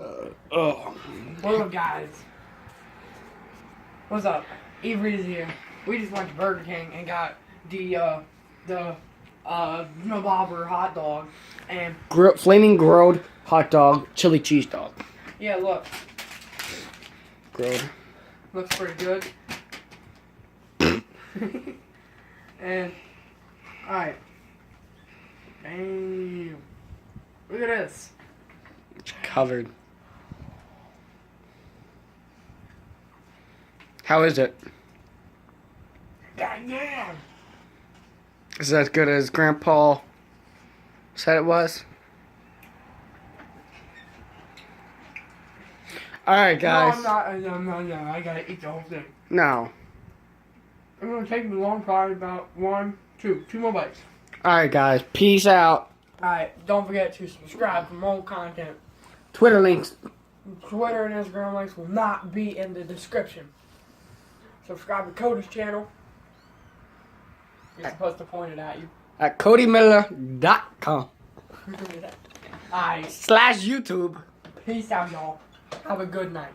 Oh. What up, guys? What's up? Ebreezy here. We just went to Burger King and got the bobber hot dog and Flaming grilled hot dog, chili cheese dog. yeah, look, Grilled. looks pretty good. And alright, damn, look at this. It's covered. How is it? God damn. Is that as good as Grandpa said it was? Alright, guys. No, I'm not. No, I gotta eat the whole thing. No. I'm gonna take me a long time, about two more bites. Alright, guys. Peace out. Alright, don't forget to subscribe for more content. Twitter links. Twitter and Instagram links will not be in the description. Subscribe to Cody's channel. You're supposed to point it at you. At CodyMiller.com Alright, /YouTube. peace out, y'all. Have a good night.